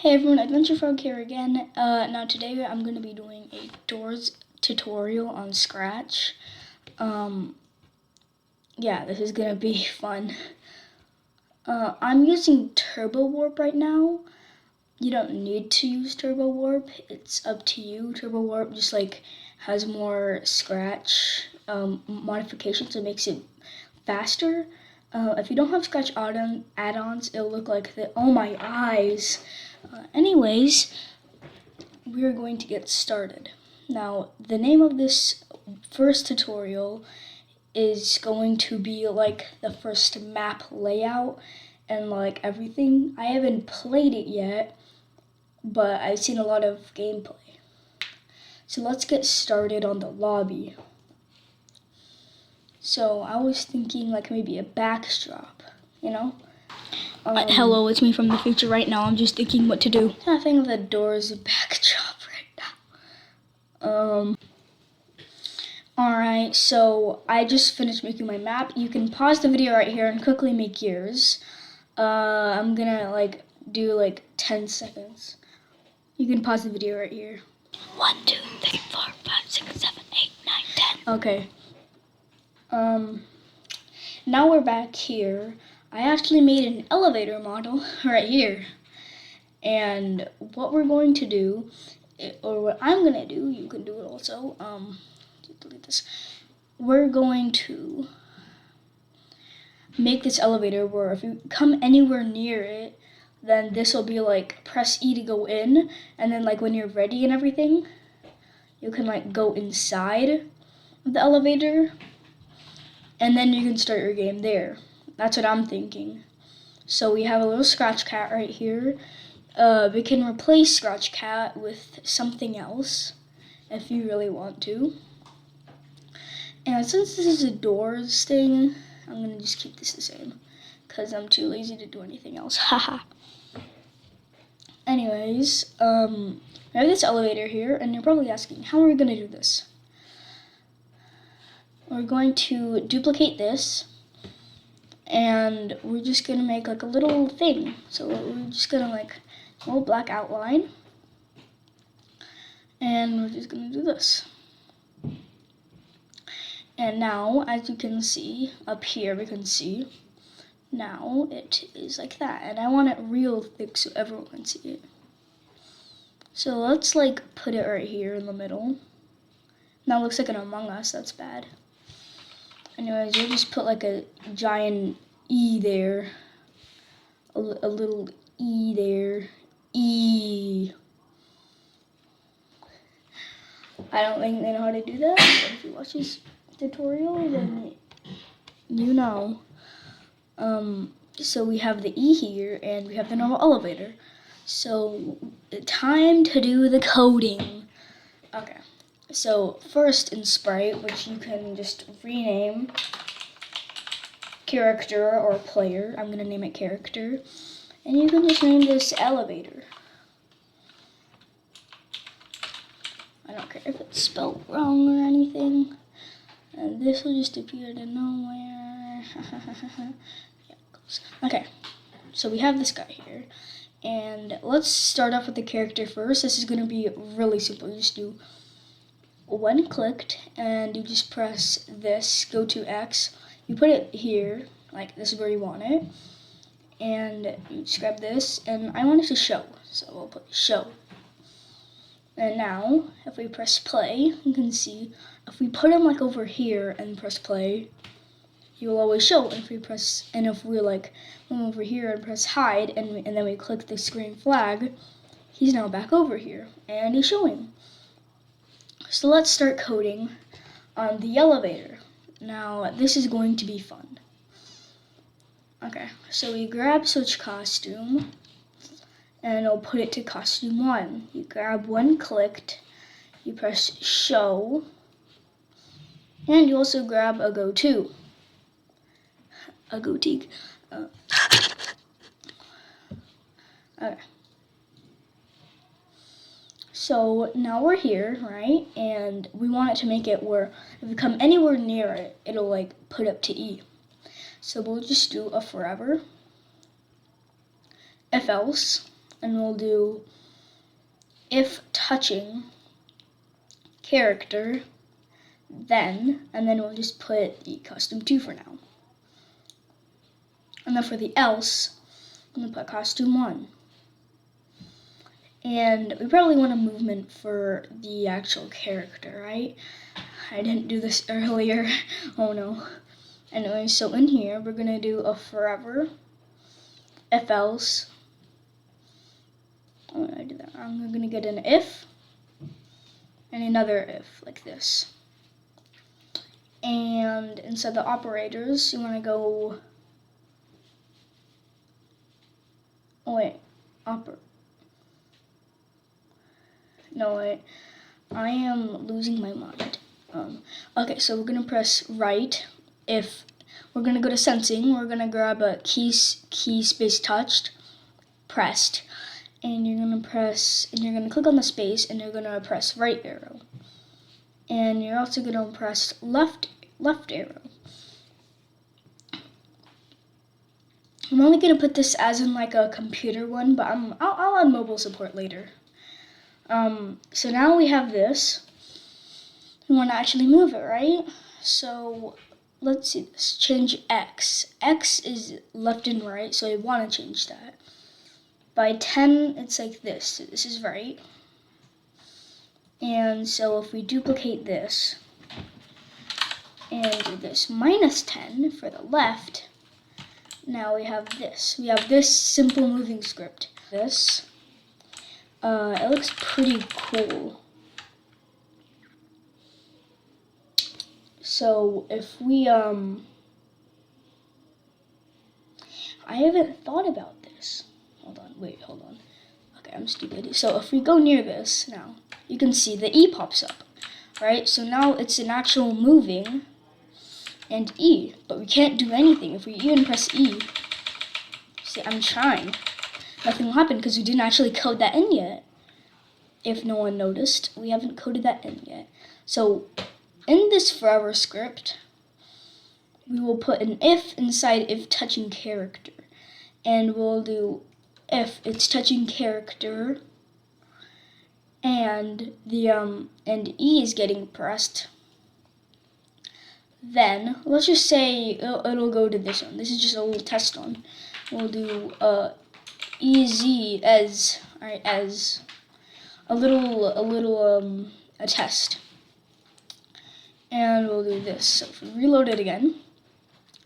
Hey everyone, Adventure Frog here again. Now today I'm going to be doing a doors tutorial on Scratch. Yeah, this is going to be fun. I'm using Turbo Warp right now. You don't need to use Turbo Warp. It's up to you. Turbo Warp just has more Scratch modifications. It makes it faster. If you don't have Scratch add-ons, it'll look like the. Oh my eyes! Anyways, we're going to get started. Now, the name of this first tutorial is going to be like the first map layout and like everything. I haven't played it yet, but I've seen a lot of gameplay. So let's get started on the lobby. So I was thinking like maybe a backdrop, you know? Hello, it's me from the future right now. I'm just thinking what to do. I think the door's backdrop right now. Alright, so I just finished making my map. You can pause the video right here and quickly make yours. I'm gonna do 10 seconds. You can pause the video right here. 1, 2, 3, 4, 5, 6, 7, 8, 9, 10. Okay. Now we're back here. I actually made an elevator model right here. And what we're going to do, or what I'm gonna do, you can do it also. Delete this. We're going to make this elevator where if you come anywhere near it, then this will be like press E to go in, and then like when you're ready and everything, you can like go inside of the elevator, and then you can start your game there. That's what I'm thinking. So we have a little Scratch Cat right here. We can replace Scratch Cat with something else if you really want to. And since this is a doors thing, I'm gonna just keep this the same because I'm too lazy to do anything else. Haha. Anyways, we have this elevator here, and you're probably asking, how are we gonna do this? We're going to duplicate this, and we're just gonna make like a little thing. So we're just gonna like a little black outline, and we're just gonna do this. And now, as you can see up here, we can see now it is like that, and I want it real thick so everyone can see it. So let's like put it right here in the middle. Now it looks like an Among Us. That's bad. Anyways, you'll just put like a giant E there, a little E there, E. I don't think they know how to do that, but if you watch this tutorial, then you know. So we have the E here, and we have the normal elevator. So time to do the coding. Okay. So first in Sprite, which you can just rename character or player. I'm gonna name it character, and you can just name this elevator. I don't care if it's spelled wrong or anything. And this will just appear to nowhere. Yeah, close. Okay, so we have this guy here. And let's start off with the character first. This is going to be really simple. You just do one clicked, and you just press this, go to X. You put it here, like this is where you want it. And you just grab this, and I want it to show. So we'll put show. And now, if we press play, you can see, if we put him like over here and press play, he will always show. And if we like come over here and press hide, and then we click the screen flag, he's now back over here, and he's showing. So let's start coding on the elevator. Now, this is going to be fun. Okay, so we grab switch costume, and I'll put it to costume 1. You grab one clicked, you press show, and you also grab a goatee. Okay. So now we're here, right? And we want it to make it where if we come anywhere near it, it'll like put up to E. So we'll just do a forever, if else, and we'll do if touching character, then, and then we'll just put the costume 2 for now. And then for the else, I'm going to put costume 1. And we probably want a movement for the actual character, right? I didn't do this earlier. Oh no. Anyway, so in here, we're going to do a forever, if else. Oh, I did that. I'm going to get an if and another if, like this. And inside the operators, you want to go. Oh, wait. No, wait. I am losing my mind. Okay, so we're going to press right. If we're going to go to sensing, we're going to grab a key space touched, pressed. And you're going to click on the space, and you're going to press right arrow. And you're also going to press left arrow. I'm only going to put this as in like a computer one, but I'll add mobile support later. So now we have this. We want to actually move it, right? So let's see this. Change X. X is left and right, so I want to change that. By 10, it's like this. So this is right. And so if we duplicate this and do this -10 for the left, now we have this. We have this simple moving script. This. It looks pretty cool. So if we, I haven't thought about this. Hold on. Okay, I'm stupid. So if we go near this now, you can see the E pops up, right? So now it's an actual moving and E, but we can't do anything. If we even press E, see, I'm trying. Nothing will happen because we didn't actually code that in yet. If no one noticed, we haven't coded that in yet. So in this forever script, we will put an if inside if touching character. And we'll do if it's touching character and the and E is getting pressed. Then let's just say it'll go to this one. This is just a little test one. We'll do EZ as a test. And we'll do this. So if we reload it again,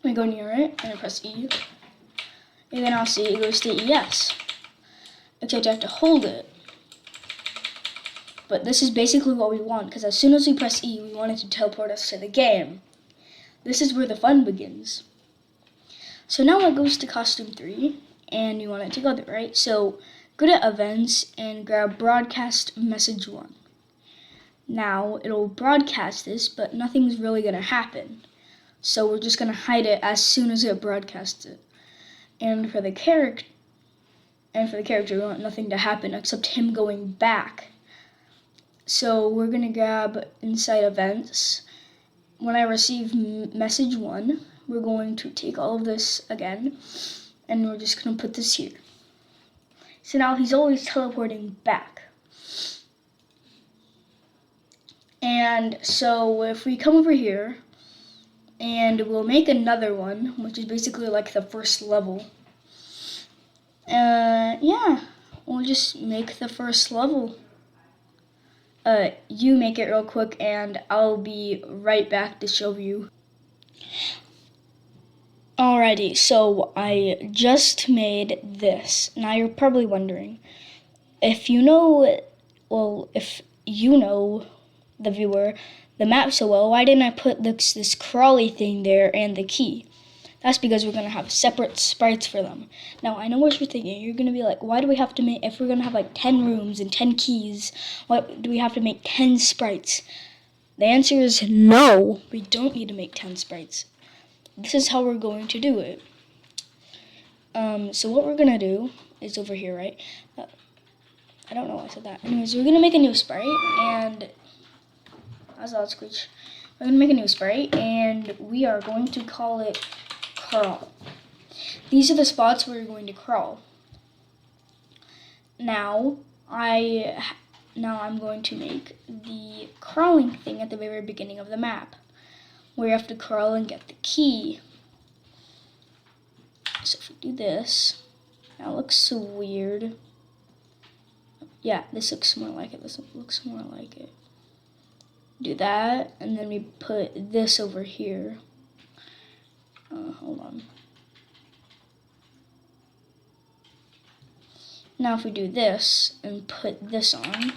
we go near it and I press E. And then I'll see it goes to ES. Except I have to hold it. But this is basically what we want, because as soon as we press E, we want it to teleport us to the game. This is where the fun begins. So now it goes to costume 3, and you want it to go there, right? So go to events and grab broadcast message 1. Now it'll broadcast this, but nothing's really gonna happen. So we're just gonna hide it as soon as it broadcasts it. And for the character, we want nothing to happen except him going back. So we're gonna grab inside events. When I receive message 1, we're going to take all of this again, and we're just gonna put this here. So now he's always teleporting back. And so if we come over here, and we'll make another one, which is basically like the first level. Yeah, we'll just make the first level. You make it real quick, and I'll be right back to show you. Alrighty, so I just made this. Now you're probably wondering, if you know, the viewer, the map so well, why didn't I put this crawly thing there and the key? That's because we're going to have separate sprites for them. Now, I know what you're thinking. You're going to be like, why do we have to make, if we're going to have like 10 rooms and 10 keys, why do we have to make 10 sprites? The answer is no, we don't need to make 10 sprites. This is how we're going to do it. So what we're going to do is over here, right? I don't know why I said that. Anyways, we're going to make a new sprite, and that's a loud screech. We're going to make a new sprite, and we are going to call it crawl. These are the spots where you're going to crawl. now I'm going to make the crawling thing at the very beginning of the map, where you have to crawl and get the key. So if we do this, that looks so weird. Yeah, this looks more like it. This looks more like it. Do that, and then we put this over here. Hold on. Now if we do this and put this on,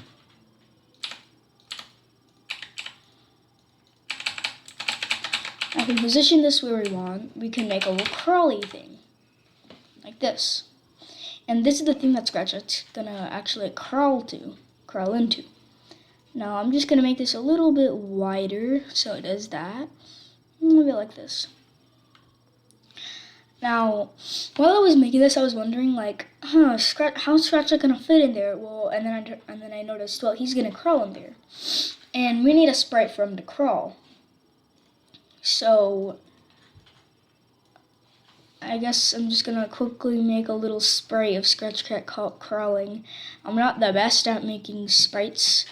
I can position this where we want. We can make a little crawly thing, like this. And this is the thing that Scratch's gonna actually crawl into. Now I'm just gonna make this a little bit wider, so it does that. Maybe like this. Now, while I was making this, I was wondering, like, how's Scratch gonna fit in there? Well, and then I noticed, well, he's gonna crawl in there, and we need a sprite for him to crawl. So I guess I'm just gonna quickly make a little sprite of Scratch Cat crawling. I'm not the best at making sprites,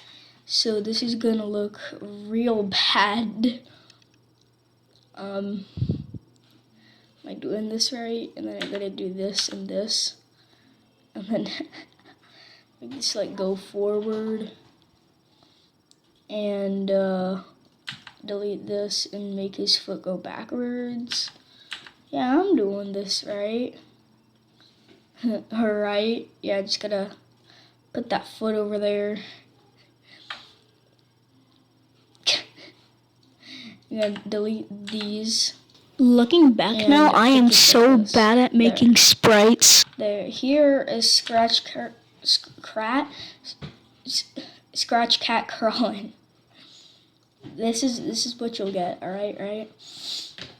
so this is gonna look real bad. Am I doing this right? And then I'm gonna do this and this, and then make this like go forward, and delete this and make his foot go backwards. Yeah, I'm doing this right. Alright, yeah, just gotta put that foot over there. I'm gonna delete these. Looking back now, I am so bad at making sprites. There, here is Scratch Cat crawling. This is what you'll get. All right.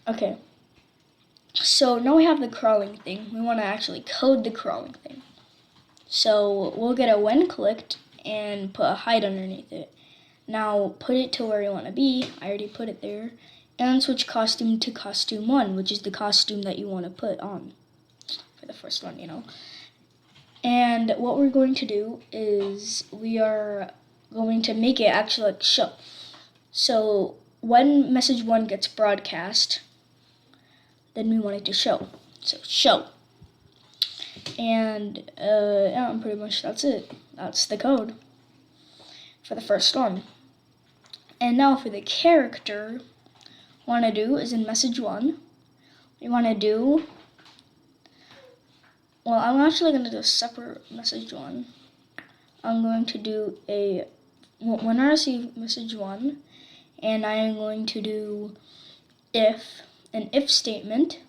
Okay. So now we have the crawling thing. We want to actually code the crawling thing. So we'll get a when clicked and put a height underneath it. Now put it to where you want to be. I already put it there. And switch costume to costume 1, which is the costume that you want to put on for the first one, you know. And what we're going to do is we are going to make it actually like show. So when message 1 gets broadcast, then we want it to show. So show. And yeah, pretty much that's it. That's the code for the first one. And now for the character, want to do is in message 1, we want to do, well, I'm actually going to do a separate message 1. I'm going to do when I receive message 1, and I am going to do an if statement,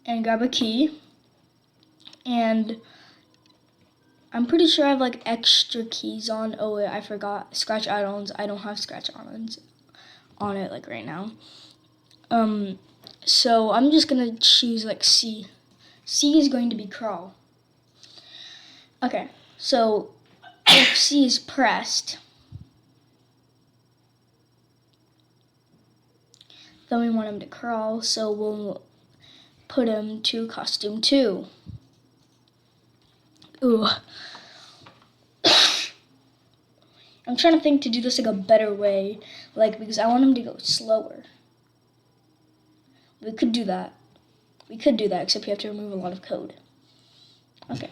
and grab a key, and I'm pretty sure I have like extra keys on. Oh wait, I forgot. Scratch add-ons. I don't have Scratch add-ons on it like right now. So I'm just gonna choose like C. C is going to be crawl. Okay, so if C is pressed, then we want him to crawl, so we'll put him to costume 2. Ooh. I'm trying to think to do this like a better way, like because I want him to go slower. We could do that, except you have to remove a lot of code. Okay.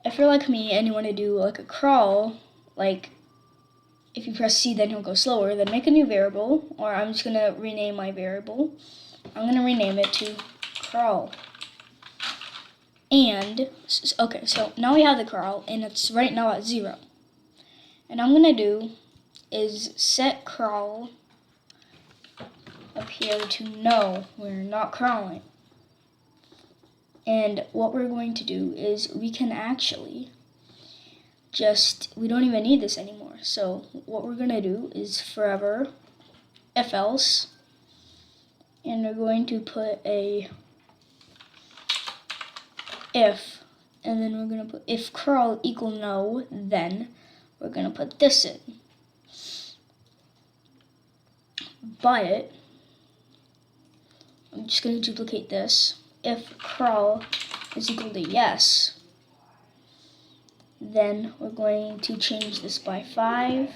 If you're like me and you want to do like a crawl, like if you press C then he'll go slower, then make a new variable, or I'm just going to rename my variable. I'm going to rename it to crawl. And, okay, so now we have the crawl, and it's right now at 0. And I'm going to do is set crawl up here to no, we're not crawling. And what we're going to do is we can actually we don't even need this anymore. So what we're going to do is forever if else, and we're going to put a if, and then we're going to put if crawl equal no, then we're going to put this in. But I'm just going to duplicate this. If crawl is equal to yes, then we're going to change this by 5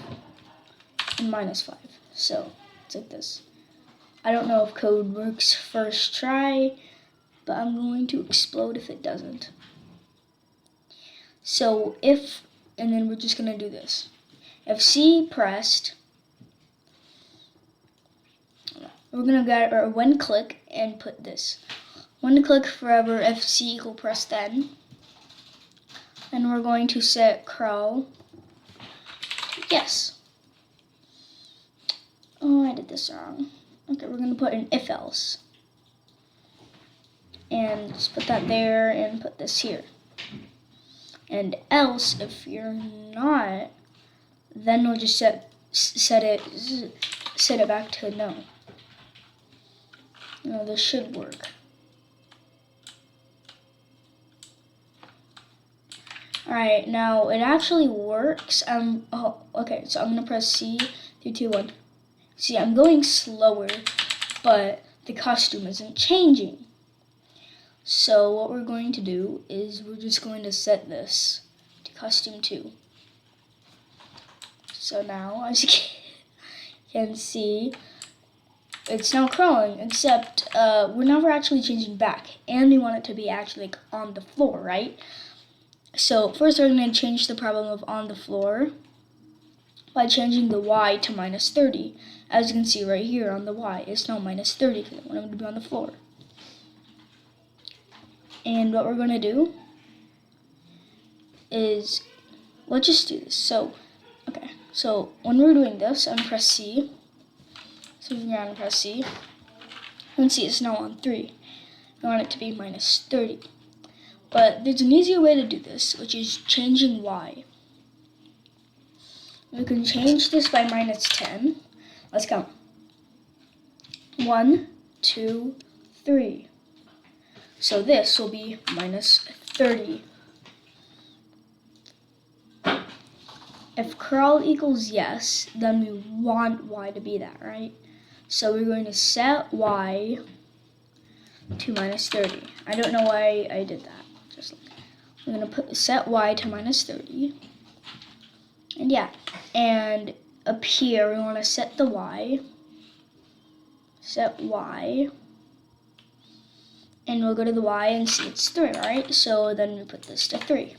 and minus 5. So it's like this. I don't know if code works first try, but I'm going to explode if it doesn't. So if, and then we're just going to do this. If C pressed, we're going to get our when click and put this. When click forever if C equal press then. And we're going to set crawl yes. Oh, I did this wrong. Okay, we're going to put an if else. And just put that there and put this here. And else, if you're not, then we'll just set it back to no. No, this should work. Alright, now it actually works. Okay, so I'm gonna press C, 3, 2, 1. See, I'm going slower, but the costume isn't changing. So what we're going to do is we're just going to set this to costume 2. So now, as you can see, it's now crawling, except we're never actually changing back, and we want it to be actually like on the floor, right? So first we're going to change the problem of on the floor by changing the y to minus 30. As you can see right here on the y, it's now minus 30 because I want them to be on the floor. And what we're going to do is, let's just do this. So, okay, so when we're doing this, I'm press C. So if you're going to press C, you can see it's now on 3. I want it to be minus 30. But there's an easier way to do this, which is changing y. We can change this by minus 10. Let's count. 1, 2, 3. So this will be minus 30. If crawl equals yes, then we want y to be that, right? So we're going to set y to minus 30. I don't know why I did that. I'm going to set y to minus 30. And yeah, and up here we want to set the y. Set y. And we'll go to the y and see it's 3, right? So then we put this to 3.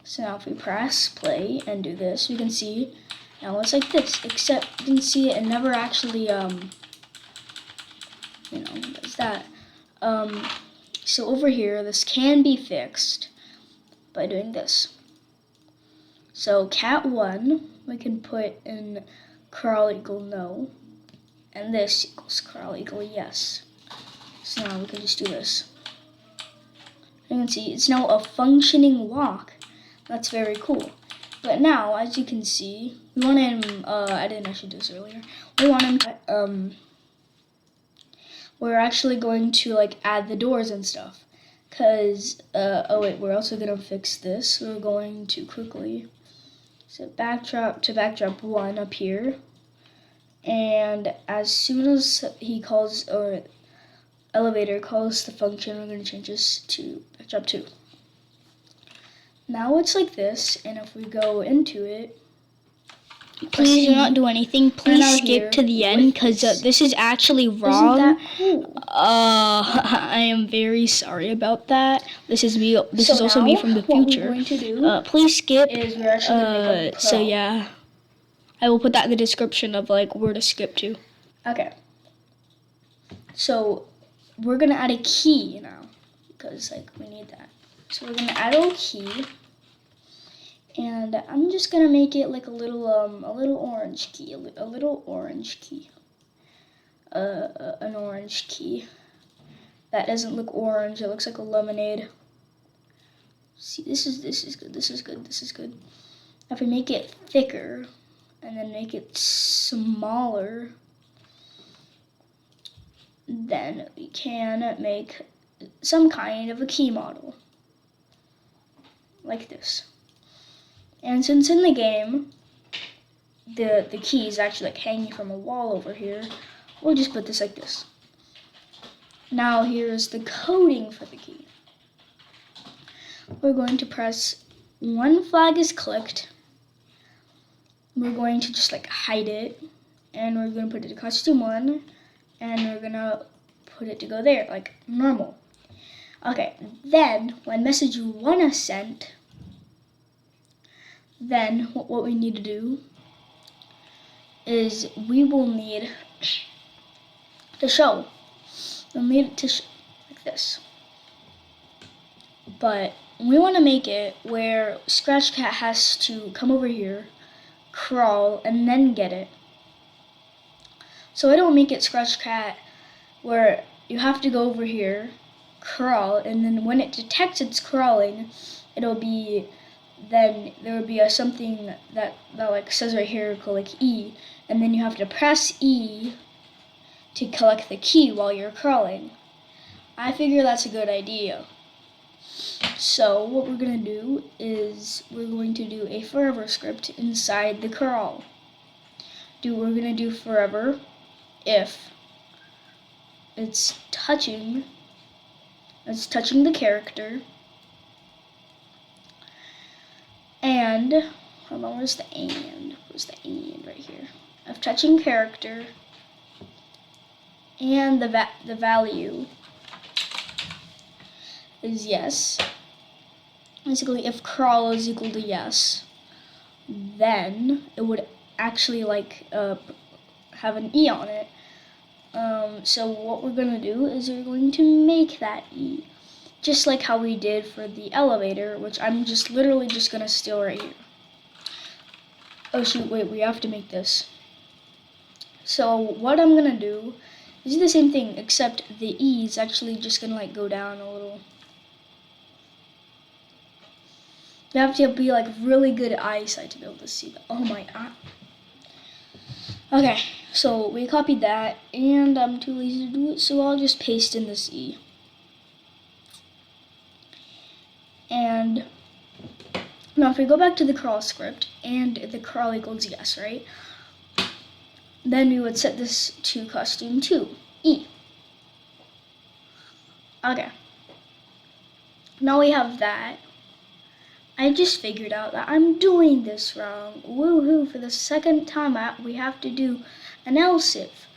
So now if we press play and do this, we can see now it's like this, except you can see it never actually, does that. So over here, this can be fixed by doing this. So cat1, we can put in crawl equal no, and this equals crawl equal yes. So now we can just do this. You can see it's now a functioning walk. That's very cool. But now, as you can see, we want him, I didn't actually do this earlier. We want him, we're actually going to like add the doors and stuff. Cause, oh wait, we're also gonna fix this. We're going to quickly set backdrop to backdrop 1 up here. And as soon as he calls, or elevator calls the function, we're gonna change this to backdrop 2. Now it's like this, and if we go into it, please do not do anything. Please skip to the end because this is actually wrong. Isn't that cool? I am very sorry about that. This is me. This So is also now, me from the what future. we're going to do please skip. is we're actually going to make a So yeah, I will put that in the description of like where to skip to. Okay. So we're gonna add a key now because like we need that. So we're gonna add a key. And I'm just gonna make it like a little orange key, an orange key. That doesn't look orange. It looks like a lemonade. See, this is good. This is good. If we make it thicker, and then make it smaller, then we can make some kind of a key model, like this. And since in the game, the key is actually like hanging from a wall over here, we'll just put this like this. Now here's the coding for the key. We're going to press one flag is clicked. We're going to just like hide it, and we're going to put it to costume 1, and we're going to put it to go there like normal. Okay, then when message 1 is sent, then what we need to do is we will need to show. We'll need it to show like this. But we want to make it where Scratch Cat has to come over here, crawl, and then get it. So I don't make it Scratch Cat where you have to go over here, crawl, and then when it detects it's crawling, it'll be, then there will be something that like says right here called like E, and then you have to press E to collect the key while you're crawling. I figure that's a good idea. So what we're going to do is we're going to do a forever script inside the crawl. We're going to do forever if it's touching the character, and hold on, where's the and? Where's the and right here? Of touching character, and the value is yes. Basically, if crawl is equal to yes, then it would actually like have an E on it. So what we're going to do is we're going to make that E, just like how we did for the elevator, which I'm just literally just going to steal right here. Oh shoot, wait, we have to make this. So what I'm going to do is the same thing, except the E is actually just going to like go down a little. You have to be like really good eyesight to be able to see that. Oh my god. Okay, so we copied that, and I'm too lazy to do it, so I'll just paste in this E. And now if we go back to the crawl script, and the crawl equals yes, right? Then we would set this to costume 2, E. Okay. Now we have that. I just figured out that I'm doing this wrong. Woohoo, for the second time we have to do an else if.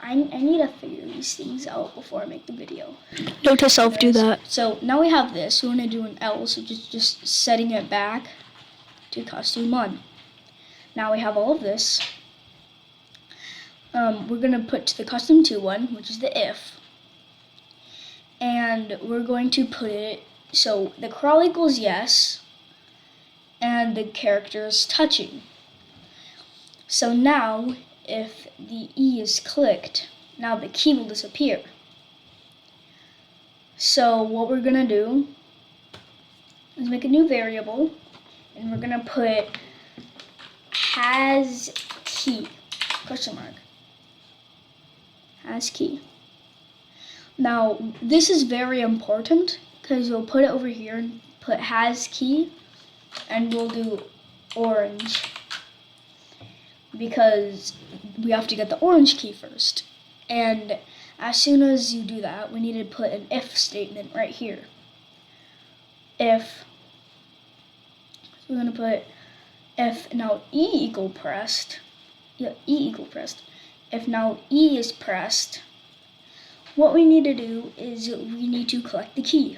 I need to figure these things out before I make the video. Note to self, do that. So now we have this. We want to do an else, which is just setting it back to costume 1. Now we have all of this. We're going to put the costume 2 one, which is the if. And we're going to put it, so the crawl equals yes, and the character is touching. So now, if the E is clicked, now the key will disappear. So what we're gonna do is make a new variable, and we're gonna put has key, question mark, has key. Now this is very important, because we'll put it over here and put has key, and we'll do orange, because we have to get the orange key first. And as soon as you do that, we need to put an if statement right here. If, so we're going to put if now E equal pressed, E equal pressed. If now E is pressed, what we need to do is we need to collect the key.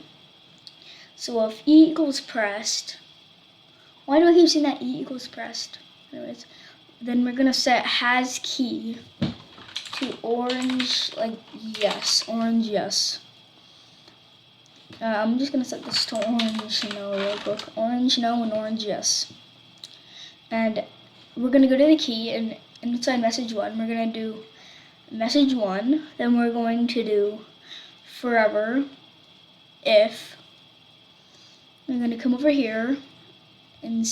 So if E equals pressed, why do I keep saying that E equals pressed? Anyways, then we're gonna set has key to orange, like yes, orange yes. I'm just gonna set this to orange no real quick. Orange no and orange yes. And we're gonna go to the key, and inside message 1, we're gonna do message 1. Then we're going to do forever if. We're gonna come over here and it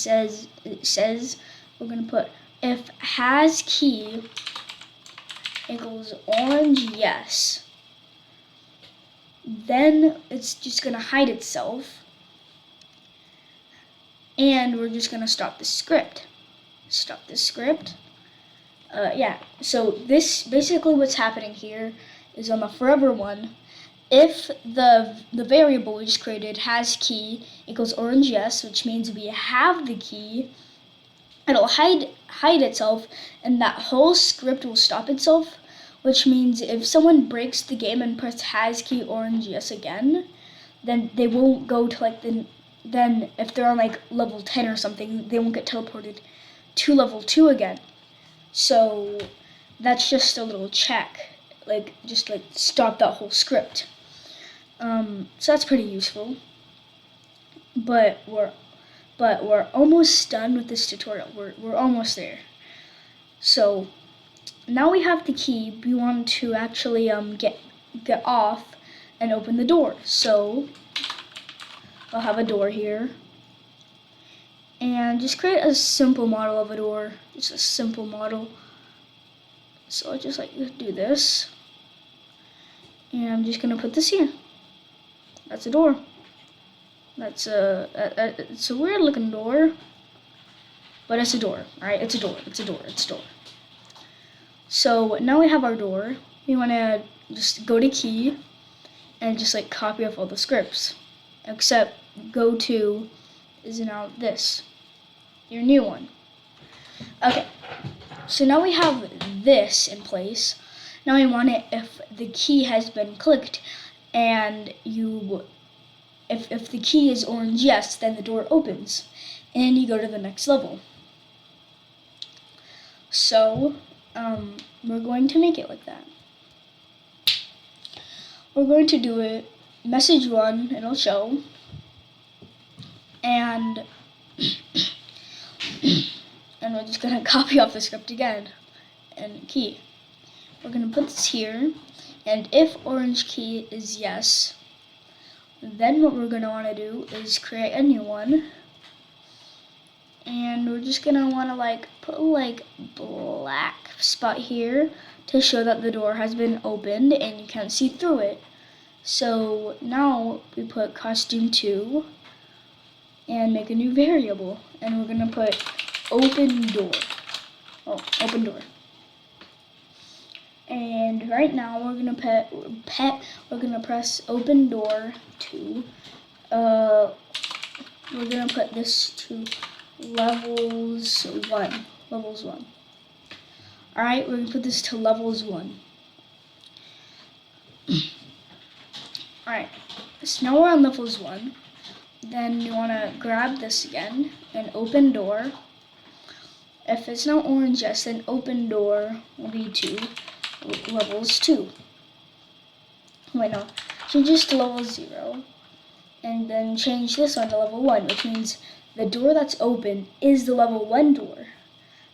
says we're gonna put if has key equals orange yes. Then it's just gonna hide itself, and we're just gonna stop the script. Yeah, so this basically what's happening here is on the forever one. If the variable we just created has key equals orange yes, which means we have the key, it'll hide itself, and that whole script will stop itself, which means if someone breaks the game and press has key orange yes again, then they won't go to then if they're on like level 10 or something, they won't get teleported to level 2 again. So that's just a little check, just stop that whole script. So that's pretty useful. But we're almost done with this tutorial. We're almost there. So now we have the key. We want to actually get off and open the door. So I'll have a door here, and just create a simple model of a door. Just a simple model. So I just do this, and I'm just gonna put this here. That's a door. That's it's a weird looking door, but it's a door, right? It's a door. It's a door. It's a door. So now we have our door. We want to just go to key and just copy off all the scripts, except go to is now this, your new one. Okay, so now we have this in place. Now we want it if the key has been clicked and if the key is orange yes, then the door opens and you go to the next level. So we're going to make it like that. We're going to do it message 1, it'll show, and we're just gonna copy off the script again and key. We're gonna put this here, and if orange key is yes, then what we're gonna want to do is create a new one, and we're just gonna want to put black spot here to show that the door has been opened and you can't see through it. So now we put costume 2 and make a new variable, and we're gonna put open door. Open door. And right now we're gonna press open door 2. We're gonna put this to levels 1. Levels 1. Alright, we're gonna put this to levels 1. Alright, so now we're on levels 1. Then you wanna grab this again and open door. If it's not orange yes, then open door will be to levels 2. Wait, no. Change this to level 0. And then change this one to level 1, which means the door that's open is the level 1 door.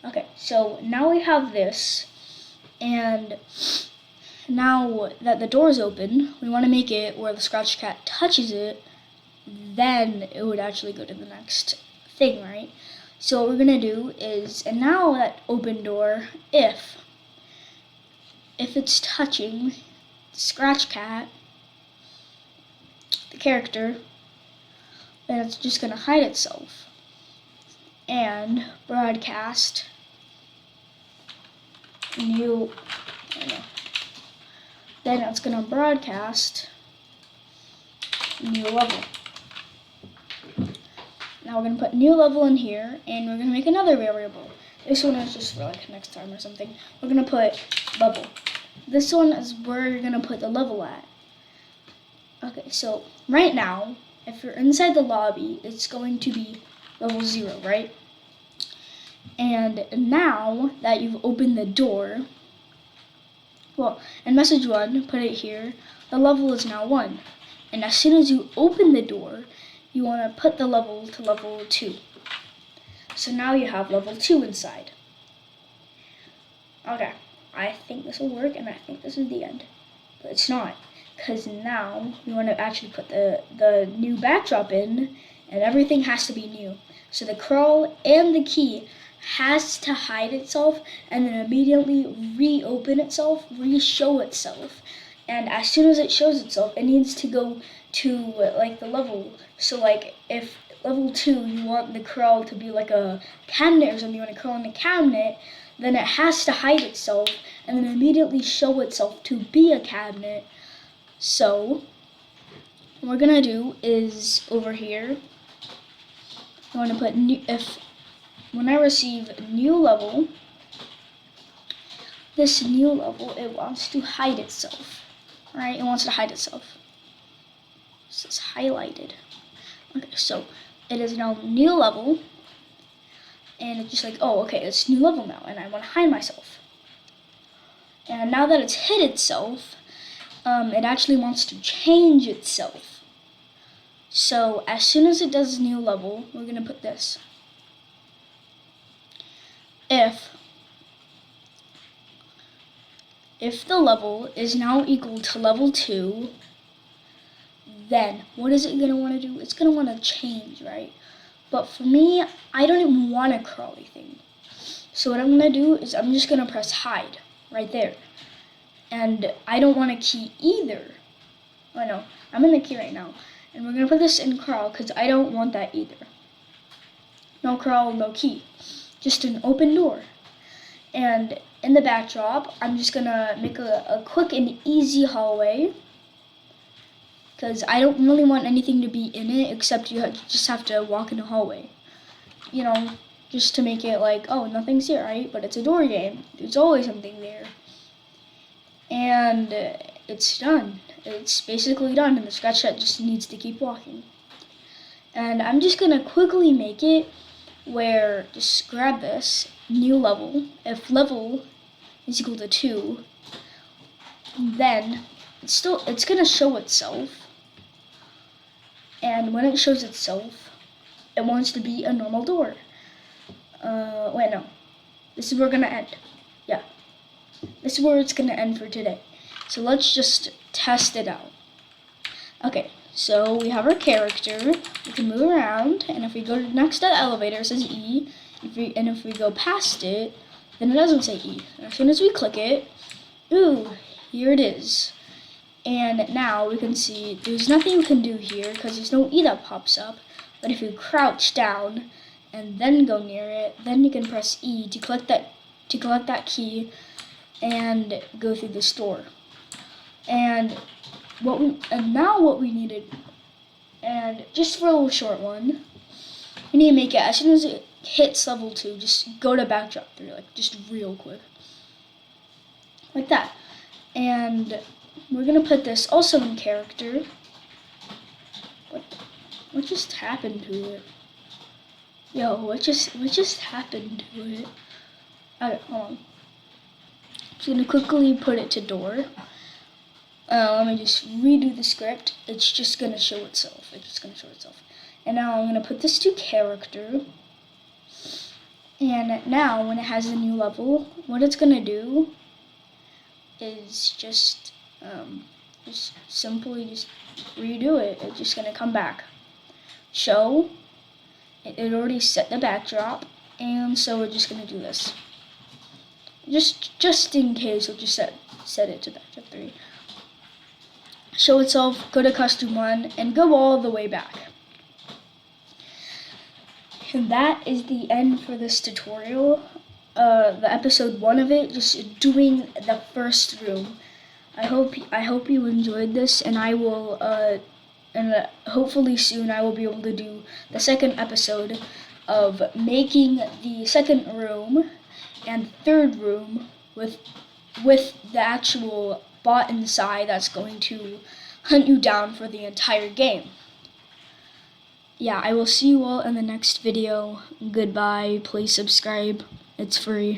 Okay, so now we have this, and now that the door is open, we want to make it where the Scratch Cat touches it, then it would actually go to the next thing, right? So what we're going to do is, and now that open door, if it's touching the Scratch Cat, the character, then it's just going to hide itself and broadcast new, then it's going to broadcast new level. Now we're going to put new level in here, and we're going to make another variable. This one is just for next time or something. We're going to put level. This one is where you're going to put the level at. Okay, so right now, if you're inside the lobby, it's going to be level 0, right? And now that you've opened the door, well, in message 1, put it here, the level is now 1. And as soon as you open the door, you want to put the level to level 2. So now you have level 2 inside. Okay, I think this will work, and I think this is the end. But it's not, because now we want to actually put the new backdrop in, and everything has to be new. So the crawl and the key has to hide itself and then immediately reopen itself, re-show itself. And as soon as it shows itself, it needs to go to the level. So if level 2 you want the crawl to be like a cabinet or something, you want to crawl in the cabinet, then it has to hide itself and then immediately show itself to be a cabinet. So what we're gonna do is over here, I want to put new, when I receive a new level, this new level, it wants to hide itself. Right? It wants to hide itself. So it's highlighted. Okay, so it is now new level, and it's just like, oh, okay, it's new level now, and I want to hide myself. And now that it's hid itself, it actually wants to change itself. So as soon as it does new level, we're gonna put this. If the level is now equal to level 2, then what is it gonna want to do? It's gonna want to change, right? But for me, I don't even want a crawly thing. So what I'm gonna do is I'm just gonna press hide right there. And I don't want a key either. Oh no, I'm in the key right now. And we're gonna put this in crawl because I don't want that either. No crawl, no key. Just an open door. And in the backdrop, I'm just gonna make a quick and easy hallway, because I don't really want anything to be in it except you just have to walk in the hallway. You know, just to make it like, oh, nothing's here, right? But it's a door game. There's always something there. And it's done. It's basically done, and the scratch set just needs to keep walking. And I'm just gonna quickly make it where, just grab this, new level. If level is equal to 2, then it's gonna show itself. And when it shows itself, it wants to be a normal door. Wait, no. This is where we're gonna end. Yeah. This is where it's gonna end for today. So let's just test it out. Okay, so we have our character. We can move around, and if we go next to the elevator, it says E. If we go past it, then it doesn't say E. As soon as we click it, ooh, here it is. And now we can see there's nothing we can do here because there's no E that pops up. But if you crouch down and then go near it, then you can press E to collect that key and go through this door. And now what we needed, and just for a little short one, we need to make it as soon as it hits level 2, just go to backdrop 3, like just real quick, like that. And we're gonna put this also in character. What just happened to it? Yo, what just happened to it? Okay, hold on. I'm just gonna quickly put it to door. Let me just redo the script. It's just gonna show itself. And now I'm gonna put this to character. And now when it has a new level, what it's gonna do is just simply just redo it. It's just gonna come back. Show. It already set the backdrop, and so we're just gonna do this. Just in case, we'll just set it to backdrop 3. Show itself, go to custom 1, and go all the way back. And that is the end for this tutorial. The episode 1 of it, just doing the first room. I hope you enjoyed this, and I will hopefully soon I will be able to do the second episode of making the second room and third room with the actual bot inside that's going to hunt you down for the entire game. Yeah, I will see you all in the next video. Goodbye. Please subscribe. It's free.